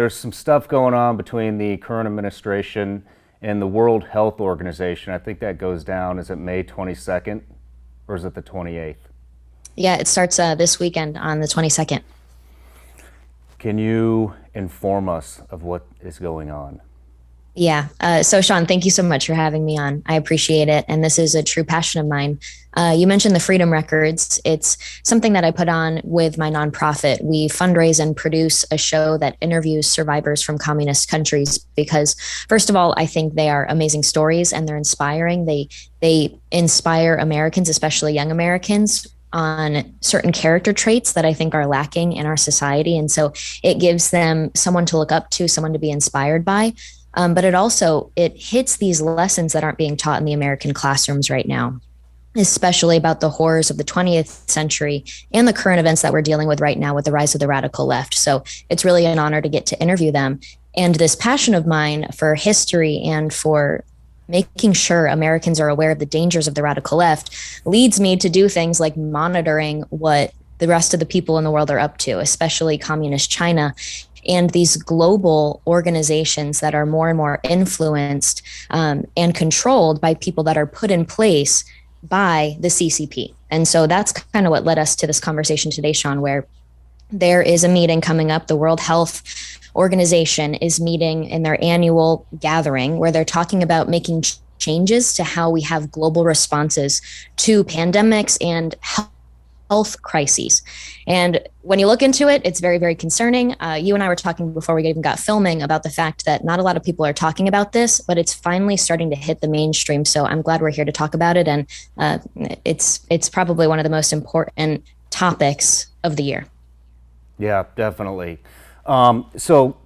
There's some stuff going on between the current administration and the World Health Organization. I think that goes down, is it May 22nd or is it the 28th? Yeah, it starts this weekend on the 22nd. Can you inform us of what is going on? Yeah. So, Sean, thank you so much for having me on. I appreciate it. And this is a true passion of mine. You mentioned the Freedom Records. It's something that I put on with my nonprofit. We fundraise and produce a show that interviews survivors from communist countries because, first of all, I think they are amazing stories and they're inspiring. They inspire Americans, especially young Americans, on certain character traits that I think are lacking in our society. And so it gives them someone to look up to, someone to be inspired by. But it hits these lessons that aren't being taught in the American classrooms right now, especially about the horrors of the 20th century and the current events that we're dealing with right now with the rise of the radical left. So it's really an honor to get to interview them. And this passion of mine for history and for making sure Americans are aware of the dangers of the radical left leads me to do things like monitoring what the rest of the people in the world are up to, especially communist China and these global organizations that are more and more influenced and controlled by people that are put in place by the CCP. And so that's kind of what led us to this conversation today, Sean, where there is a meeting coming up. The World Health Organization is meeting in their annual gathering where they're talking about making changes to how we have global responses to pandemics and health crises. And when you look into it, it's very, very concerning. You and I were talking before we even got filming about the fact that not a lot of people are talking about this, but it's finally starting to hit the mainstream. So I'm glad we're here to talk about it. And it's probably one of the most important topics of the year. Yeah, definitely. So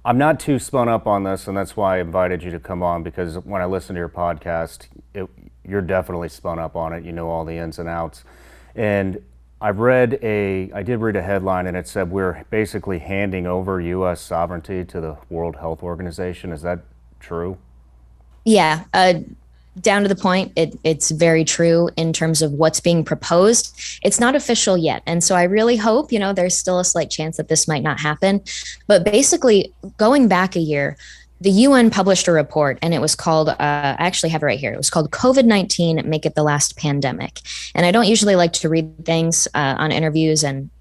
I'm not too spun up on this, and that's why I invited you to come on, because when I listen to your podcast, you're definitely spun up on it. You know all the ins and outs. And I did read a headline, and it said we're basically handing over U.S. sovereignty to the World Health Organization. Is that true? Yeah, down to the point, it's very true in terms of what's being proposed. It's not official yet. And so I really hope, there's still a slight chance that this might not happen. But basically, going back a year, the UN published a report, and it was called, I actually have it right here. It was called COVID-19, Make It the Last Pandemic. And I don't usually like to read things on interviews and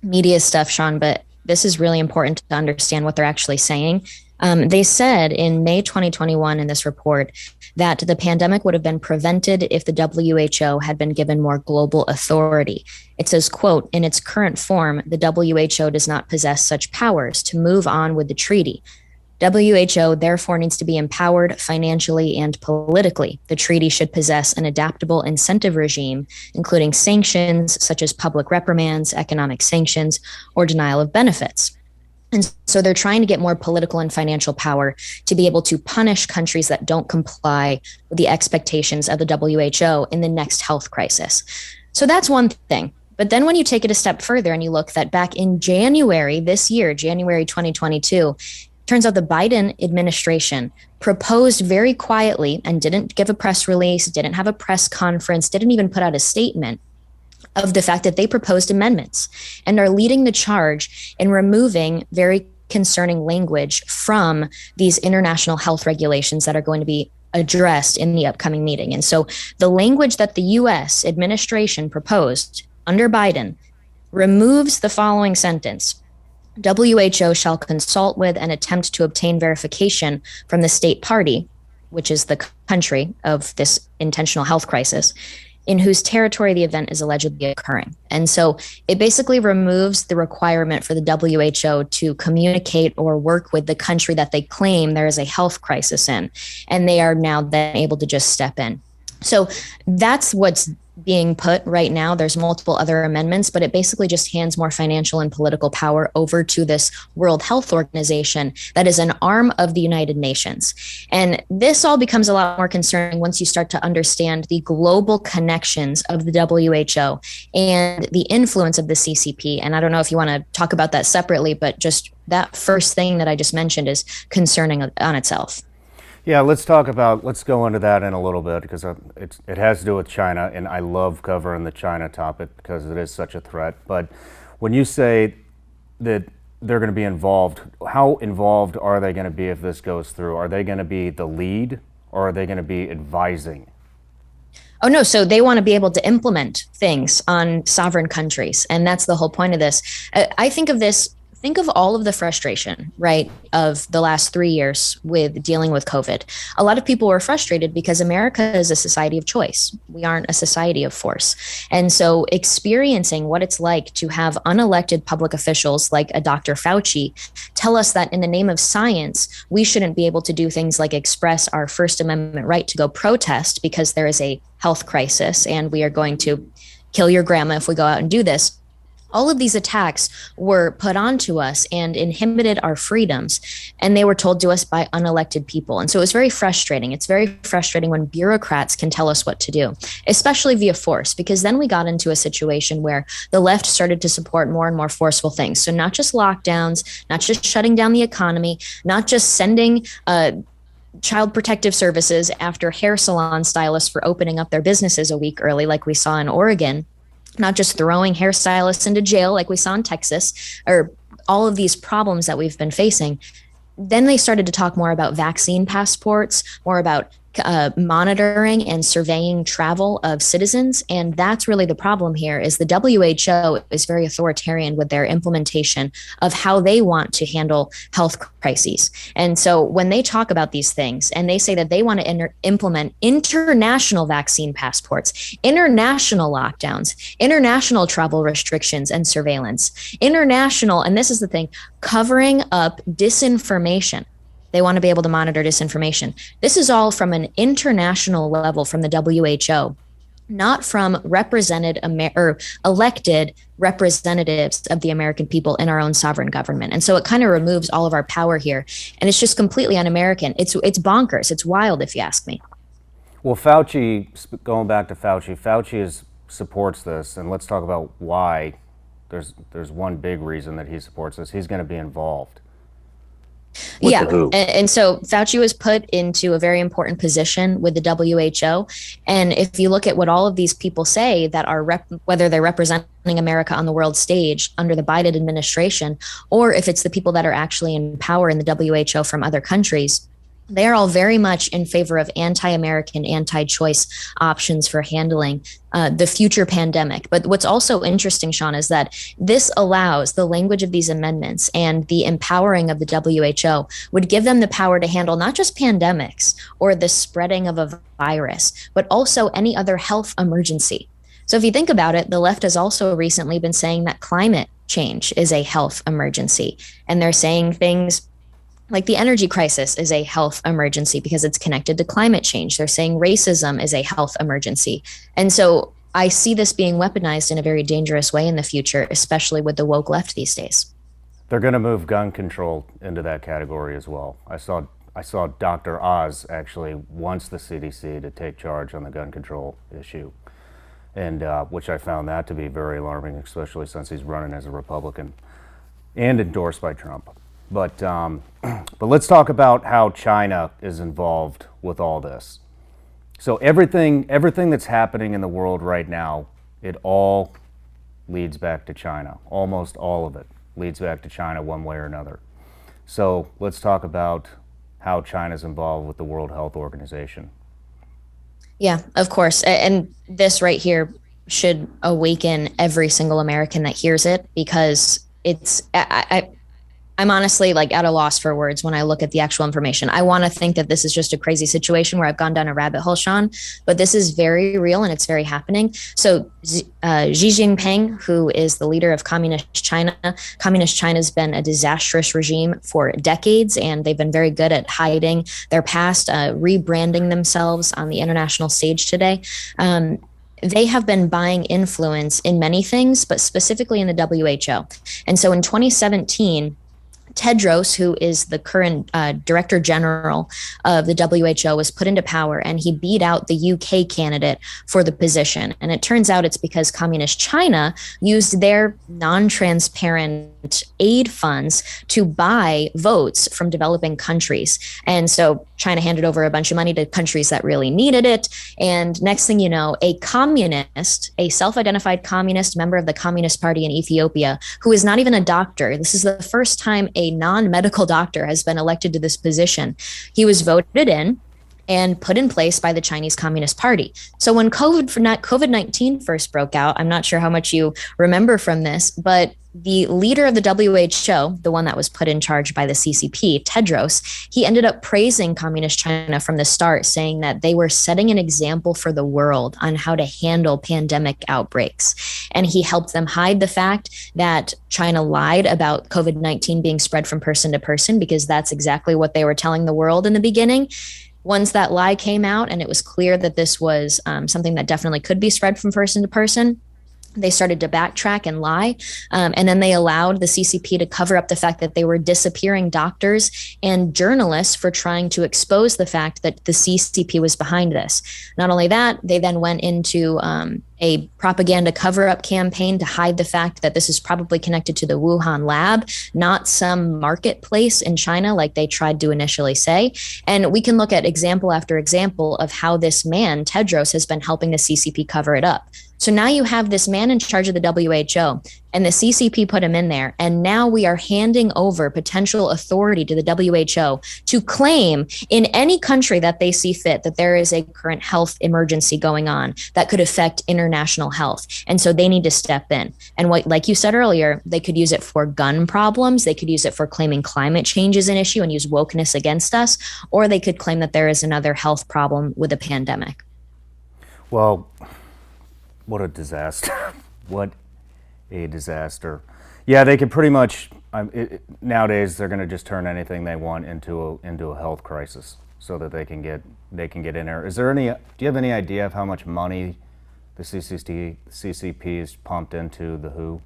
media stuff, Sean, but this is really important to understand what they're actually saying. They said in May 2021 in this report that the pandemic would have been prevented if the WHO had been given more global authority. It says, quote, in its current form, the WHO does not possess such powers to move on with the treaty. WHO therefore needs to be empowered financially and politically. The treaty should possess an adaptable incentive regime, including sanctions such as public reprimands, economic sanctions, or denial of benefits. And so they're trying to get more political and financial power to be able to punish countries that don't comply with the expectations of the WHO in the next health crisis. So that's one thing. But then when you take it a step further and you look that back in January this year, January 2022, turns out the Biden administration proposed very quietly and didn't give a press release, didn't have a press conference, didn't even put out a statement of the fact that they proposed amendments and are leading the charge in removing very concerning language from these international health regulations that are going to be addressed in the upcoming meeting. And so the language that the U.S. administration proposed under Biden removes the following sentence. WHO shall consult with and attempt to obtain verification from the state party, which is the country of this intentional health crisis, in whose territory the event is allegedly occurring. And so it basically removes the requirement for the WHO to communicate or work with the country that they claim there is a health crisis in. And they are now then able to just step in. So that's what's being put right now. There's multiple other amendments, but it basically just hands more financial and political power over to this World Health Organization that is an arm of the United Nations. And this all becomes a lot more concerning once you start to understand the global connections of the WHO and the influence of the CCP. And I don't know if you want to talk about that separately, but just that first thing that I just mentioned is concerning on itself. Yeah, let's go into that in a little bit, because it has to do with China, and I love covering the China topic because it is such a threat. But when you say that they're going to be involved, how involved are they going to be if this goes through? Are they going to be the lead, or are they going to be advising? Oh, no. So they want to be able to implement things on sovereign countries. And that's the whole point of this. I think of this. Think of all of the frustration, right, of the last 3 years with dealing with COVID. A lot of people were frustrated because America is a society of choice. We aren't a society of force. And so experiencing what it's like to have unelected public officials like a Dr. Fauci tell us that in the name of science, we shouldn't be able to do things like express our First Amendment right to go protest because there is a health crisis and we are going to kill your grandma if we go out and do this. All of these attacks were put onto us and inhibited our freedoms, and they were told to us by unelected people. And so it was very frustrating. It's very frustrating when bureaucrats can tell us what to do, especially via force, because then we got into a situation where the left started to support more and more forceful things. So not just lockdowns, not just shutting down the economy, not just sending child protective services after hair salon stylists for opening up their businesses a week early, like we saw in Oregon, not just throwing hairstylists into jail like we saw in Texas, or all of these problems that we've been facing. Then they started to talk more about vaccine passports, more about monitoring and surveying travel of citizens. And that's really the problem here is the WHO is very authoritarian with their implementation of how they want to handle health crises. And so when they talk about these things and they say that they want to implement international vaccine passports, international lockdowns, international travel restrictions and surveillance, international, and this is the thing, covering up disinformation. They want to be able to monitor disinformation. This is all from an international level from the WHO, not from elected representatives of the American people in our own sovereign government. And so it kind of removes all of our power here. And it's just completely un-American. It's bonkers. It's wild, if you ask me. Well, Fauci, going back to Fauci supports this, and let's talk about why. There's one big reason that he supports this. He's going to be involved. Yeah. And so Fauci was put into a very important position with the WHO. And if you look at what all of these people say that are whether they're representing America on the world stage under the Biden administration, or if it's the people that are actually in power in the WHO from other countries, they are all very much in favor of anti-American, anti-choice options for handling the future pandemic. But what's also interesting, Sean, is that this allows the language of these amendments and the empowering of the WHO would give them the power to handle not just pandemics or the spreading of a virus, but also any other health emergency. So if you think about it, the left has also recently been saying that climate change is a health emergency. And they're saying things like the energy crisis is a health emergency because it's connected to climate change. They're saying racism is a health emergency. And so I see this being weaponized in a very dangerous way in the future, especially with the woke left these days. They're going to move gun control into that category as well. I saw Dr. Oz actually wants the CDC to take charge on the gun control issue, and which I found that to be very alarming, especially since he's running as a Republican and endorsed by Trump. But let's talk about how China is involved with all this. So everything that's happening in the world right now, it all leads back to China. Almost all of it leads back to China one way or another. So let's talk about how China's involved with the World Health Organization. Yeah, of course. And this right here should awaken every single American that hears it, because I'm honestly like at a loss for words when I look at the actual information. I want to think that this is just a crazy situation where I've gone down a rabbit hole, Sean, but this is very real and it's very happening. So Xi Jinping, who is the leader of Communist China has been a disastrous regime for decades, and they've been very good at hiding their past, rebranding themselves on the international stage today. They have been buying influence in many things, but specifically in the WHO. And so in 2017, Tedros, who is the current director general of the WHO, was put into power, and he beat out the UK candidate for the position. And it turns out it's because Communist China used their non-transparent aid funds to buy votes from developing countries. And so China handed over a bunch of money to countries that really needed it. And next thing you know, a communist, a self-identified communist member of the Communist Party in Ethiopia, who is not even a doctor. This is the first time a non-medical doctor has been elected to this position. He was voted in and put in place by the Chinese Communist Party. So when COVID-19 first broke out, I'm not sure how much you remember from this, but the leader of the WHO, the one that was put in charge by the CCP, Tedros, he ended up praising Communist China from the start, saying that they were setting an example for the world on how to handle pandemic outbreaks. And he helped them hide the fact that China lied about COVID-19 being spread from person to person, because that's exactly what they were telling the world in the beginning. Once that lie came out and it was clear that this was something that definitely could be spread from person to person, they started to backtrack and lie. And then they allowed the CCP to cover up the fact that they were disappearing doctors and journalists for trying to expose the fact that the CCP was behind this. Not only that, they then went into a propaganda cover-up campaign to hide the fact that this is probably connected to the Wuhan lab, not some marketplace in China like they tried to initially say. And we can look at example after example of how this man, Tedros, has been helping the CCP cover it up. So now you have this man in charge of the WHO, and the CCP put him in there. And now we are handing over potential authority to the WHO to claim in any country that they see fit that there is a current health emergency going on that could affect international health. And so they need to step in. And what, like you said earlier, they could use it for gun problems. They could use it for claiming climate change is an issue and use wokeness against us. Or they could claim that there is another health problem with a pandemic. Well, what a disaster. What a disaster. Yeah, they could pretty much, nowadays they're going to just turn anything they want into a health crisis so that they can get in there. Do you have any idea of how much money the CCP is pumped into the WHO?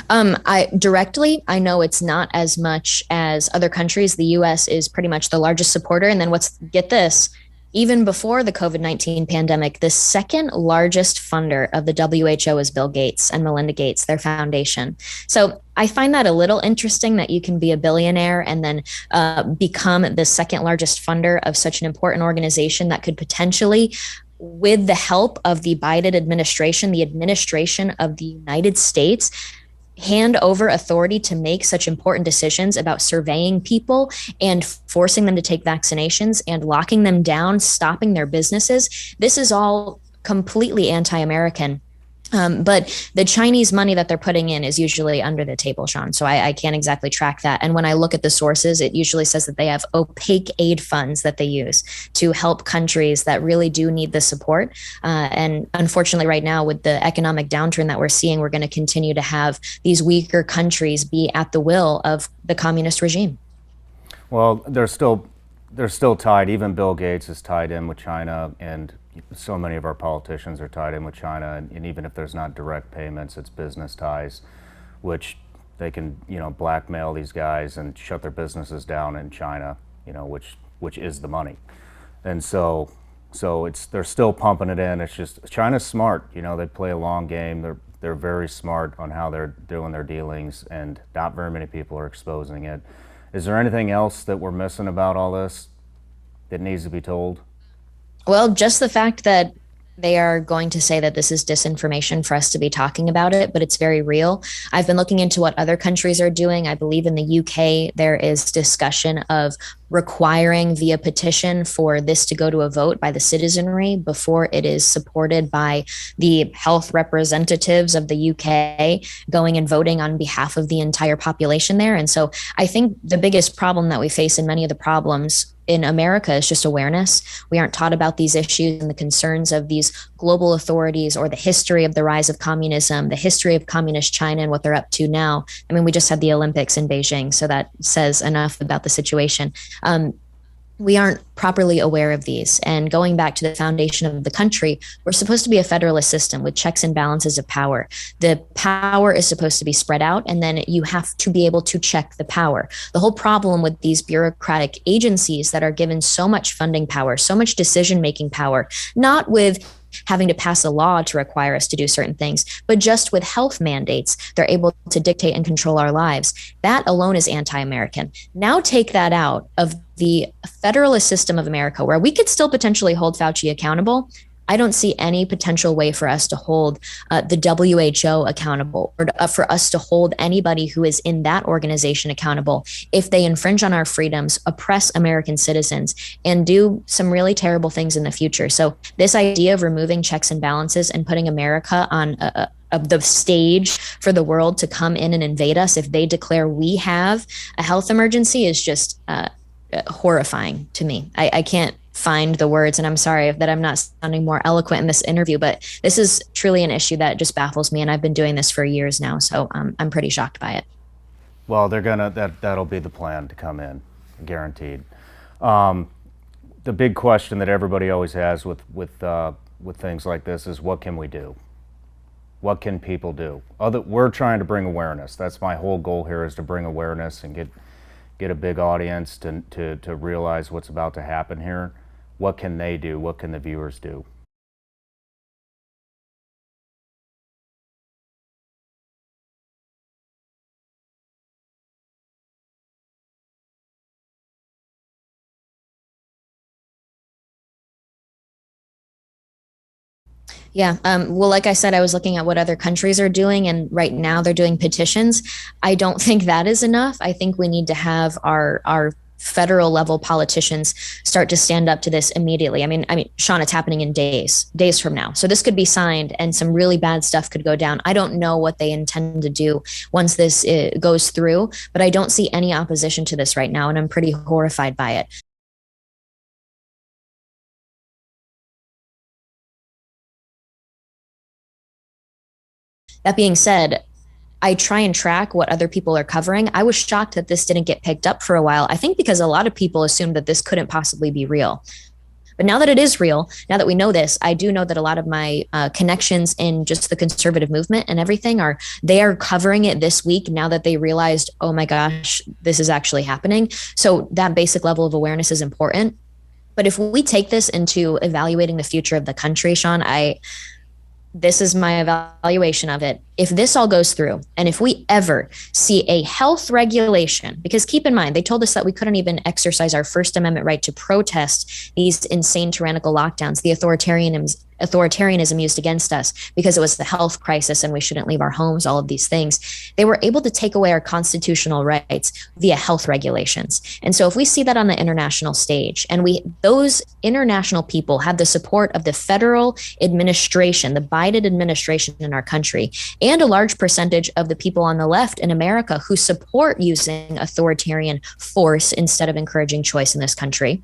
I know it's not as much as other countries. The US is pretty much the largest supporter. And then get this, even before the COVID-19 pandemic, the second largest funder of the WHO is Bill Gates and Melinda Gates, their foundation. So I find that a little interesting that you can be a billionaire and then become the second largest funder of such an important organization that could potentially, with the help of the Biden administration, the administration of the United States, hand over authority to make such important decisions about surveying people and forcing them to take vaccinations and locking them down, stopping their businesses. This is all completely anti-American. But the Chinese money that they're putting in is usually under the table, Sean. So I can't exactly track that. And when I look at the sources, it usually says that they have opaque aid funds that they use to help countries that really do need the support. And unfortunately, right now, with the economic downturn that we're seeing, we're going to continue to have these weaker countries be at the will of the communist regime. Well, they're still tied. Even Bill Gates is tied in with China, and so many of our politicians are tied in with China, and even if there's not direct payments, it's business ties, which they can, blackmail these guys and shut their businesses down in China, which is the money. And so they're still pumping it in. It's just China's smart, they play a long game. They're very smart on how they're doing their dealings, and not very many people are exposing it. Is there anything else that we're missing about all this that needs to be told? Well, just the fact that they are going to say that this is disinformation for us to be talking about it, but it's very real. I've been looking into what other countries are doing. I believe in the UK, there is discussion of requiring via petition for this to go to a vote by the citizenry before it is supported by the health representatives of the UK going and voting on behalf of the entire population there. And so I think the biggest problem that we face in many of the problems in America is just awareness. We aren't taught about these issues and the concerns of these global authorities, or the history of the rise of communism, the history of communist China and what they're up to now. I mean, we just had the Olympics in Beijing, so that says enough about the situation. we aren't properly aware of these. And going back to the foundation of the country, we're supposed to be a federalist system with checks and balances of power. The power is supposed to be spread out, and then you have to be able to check the power. The whole problem with these bureaucratic agencies that are given so much funding power, so much decision making power, not with having to pass a law to require us to do certain things, but just with health mandates, they're able to dictate and control our lives. That alone is anti-American. Now take that out of the federalist system of America, where we could still potentially hold Fauci accountable. I don't see any potential way for us to hold the WHO accountable, or for us to hold anybody who is in that organization accountable if they infringe on our freedoms, oppress American citizens, and do some really terrible things in the future. So this idea of removing checks and balances and putting America on the stage for the world to come in and invade us if they declare we have a health emergency is just horrifying to me. I can't find the words, and I'm sorry that I'm not sounding more eloquent in this interview, but this is truly an issue that just baffles me, and I've been doing this for years now, so I'm pretty shocked by it. Well, that'll be the plan to come in, guaranteed. The big question that everybody always has with things like this is, what can we do? What can people do? We're trying to bring awareness. That's my whole goal here, is to bring awareness and get a big audience to realize what's about to happen here. What can they do? What can the viewers do? Yeah. Well, like I said, I was looking at what other countries are doing, and right now they're doing petitions. I don't think that is enough. I think we need to have our federal level politicians start to stand up to this immediately. I mean, Sean, it's happening in days from now. So this could be signed and some really bad stuff could go down. I don't know what they intend to do once this goes through, but I don't see any opposition to this right now. And I'm pretty horrified by it. That being said, I try and track what other people are covering. I was shocked that this didn't get picked up for a while. I think because a lot of people assumed that this couldn't possibly be real. But now that it is real, now that we know this, I do know that a lot of my connections in just the conservative movement and everything they are covering it this week now that they realized, oh my gosh, this is actually happening. So that basic level of awareness is important. But if we take this into evaluating the future of the country, Sean, this is my evaluation of it. If this all goes through, and if we ever see a health regulation, because keep in mind, they told us that we couldn't even exercise our First Amendment right to protest these insane tyrannical lockdowns, the authoritarianism used against us because it was the health crisis and we shouldn't leave our homes, all of these things. They were able to take away our constitutional rights via health regulations. And so if we see that on the international stage, and those international people have the support of the federal administration, the Biden administration in our country, and a large percentage of the people on the left in America who support using authoritarian force instead of encouraging choice in this country,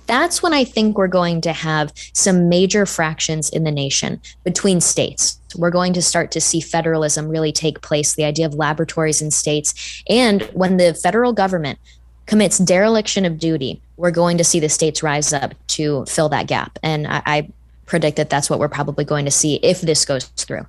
that's when I think we're going to have some major fractions in the nation between states. We're going to start to see federalism really take place, the idea of laboratories in states. And when the federal government commits dereliction of duty, we're going to see the states rise up to fill that gap. And I predict that that's what we're probably going to see if this goes through.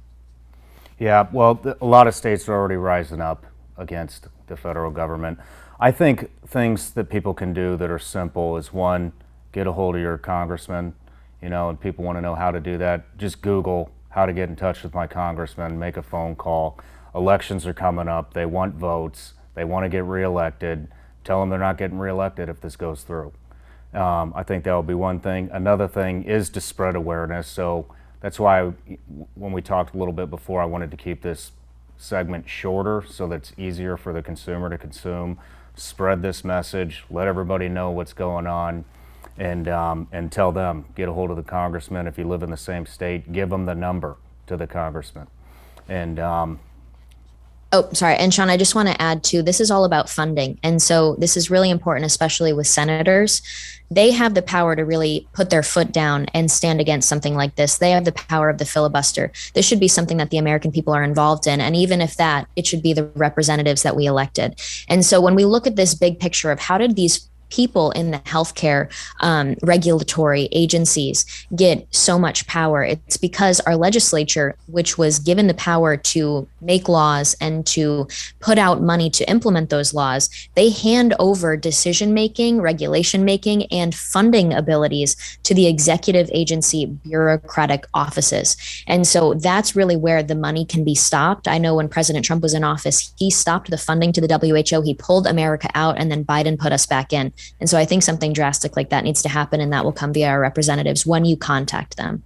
Yeah, well, a lot of states are already rising up against the federal government. I think things that people can do that are simple is, one, get a hold of your congressman, and people want to know how to do that. Just Google how to get in touch with my congressman, make a phone call. Elections are coming up. They want votes. They want to get reelected. Tell them they're not getting reelected if this goes through. I think that will be one thing. Another thing is to spread awareness. So that's why when we talked a little bit before, I wanted to keep this segment shorter so that it's easier for the consumer to consume. Spread this message, let everybody know what's going on, and tell them, get a hold of the congressman. If you live in the same state, give them the number to the congressman. And Oh, sorry. And Sean, I just want to add too, this is all about funding. And so this is really important, especially with senators. They have the power to really put their foot down and stand against something like this. They have the power of the filibuster. This should be something that the American people are involved in. And even if that, it should be the representatives that we elected. And so when we look at this big picture of how did these people in the healthcare regulatory agencies get so much power. It's because our legislature, which was given the power to make laws and to put out money to implement those laws, they hand over decision making, regulation making, and funding abilities to the executive agency bureaucratic offices. And so that's really where the money can be stopped. I know when President Trump was in office, he stopped the funding to the WHO, he pulled America out, and then Biden put us back in. And so I think something drastic like that needs to happen, and that will come via our representatives when you contact them.